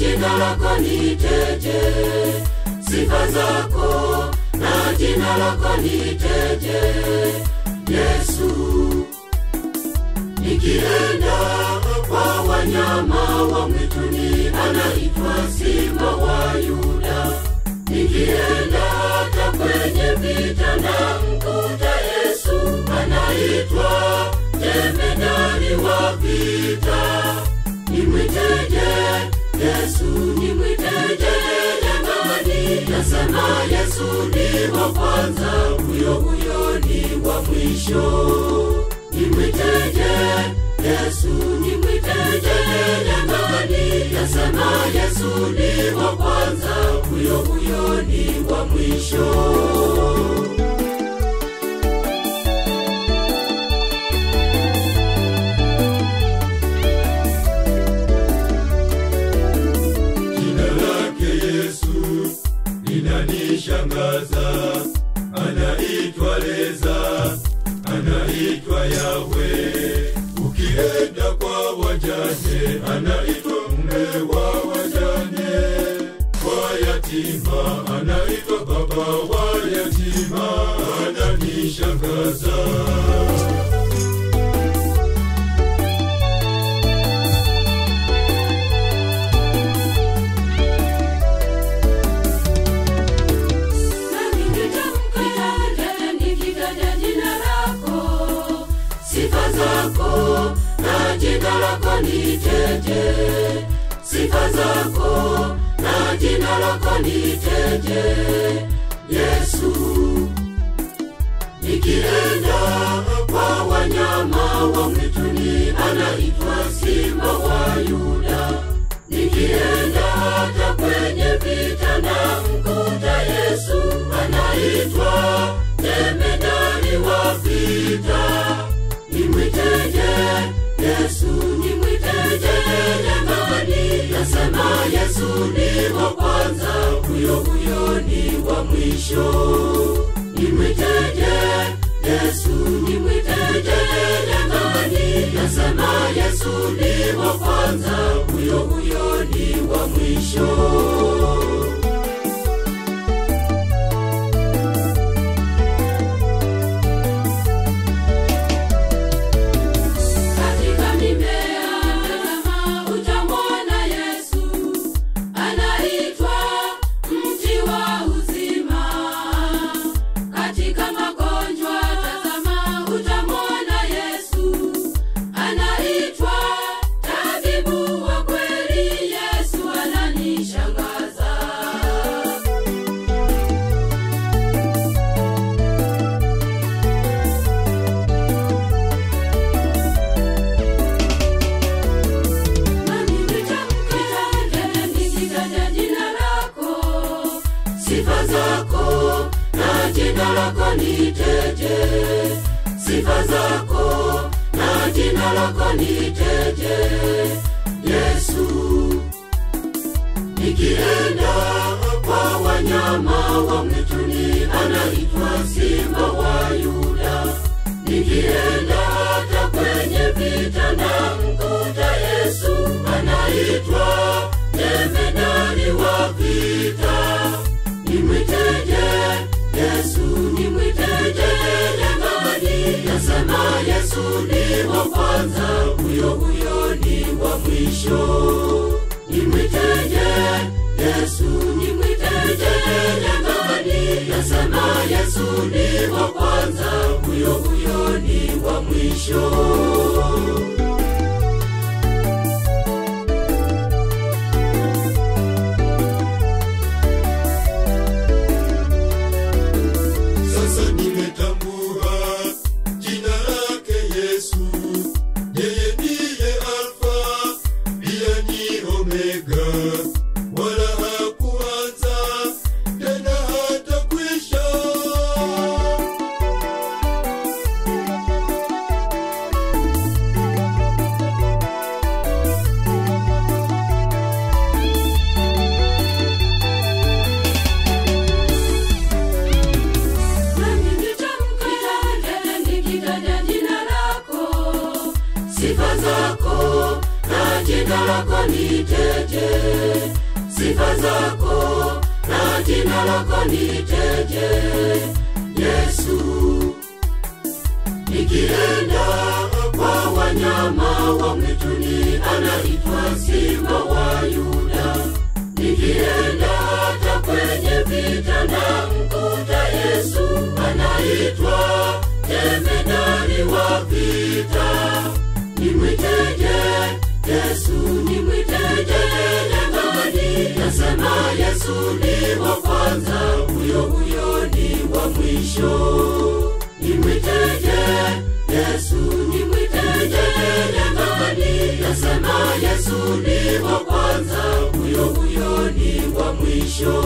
jina lako niteje, sifa zako na jina lako niteje. Yesu, nikienda kwa wanyama wa mwituni anaitwa Simba wa Yuda. Nikienda hata kwenye vita na mkuta Yesu anaitwa jemedari wa vita. Nimwiteje Yesu, nimwiteje jamani, nasema Yesu ni wa kwanza, huyo ni wa mwisho. Nimwiteje Yesu, nimwiteje jamani, nasema Yesu ni wa kwanza, huyo ni wa mwisho. Inanishangaza, anaitwa Leza, anaitwa Yahweh. Ukienda kwa wajane anaitwa mume wa wajane, kwa yatima anaitwa baba wa yatima. Ananishangaza. Na jina lako niteje, sifa zako na jina lako niteje. Yesu, nikienda kwa wanyama wa mwituni anaitwa Simba wa Yuda. Nikienda hata kwenye vita na mkuta Yesu anaitwa jemedari wa vita. Nimwiteje Yesu, nimwiteje jamani, nasema Yesu ni wa kwanza, huyo ni wa mwisho. Nimwiteje Yesu, nimwiteje jamani, nasema Yesu ni wa kwanza, huyo ni wa mwisho. Sifa zako na jina lako niteje, sifa zako na jina lako niteje. Yesu, nikienda kwa wanyama wa mwituni anaitwa Simba wa Yuda. Nikienda hata kwenye vita na mkuta Yesu anaitwa jemedari wa vita. Nimwiteje Yesu, nimwiteje jamani, nasema Yesu ni wa kwanza, huyo ni wa mwisho. Nimwiteje Yesu, nimwiteje jamani, nasema Yesu ni wa kwanza, huyo ni wa mwisho. jina lako niteje, sifa zako na jina lako niteje. Yesu, nikienda kwa wanyama wa mwituni anaitwa Simba wa Yuda. Nikienda hata kwenye vita na mkuta Yesu anaitwa jemedari wa vita. Nimwiteje Yesu, nimwiteje jamani, nasema Yesu ni wa kwanza, huyo ni wa mwisho. Nimwiteje Yesu, nimwiteje jamani, nasema Yesu ni wa kwanza, huyo ni wa mwisho.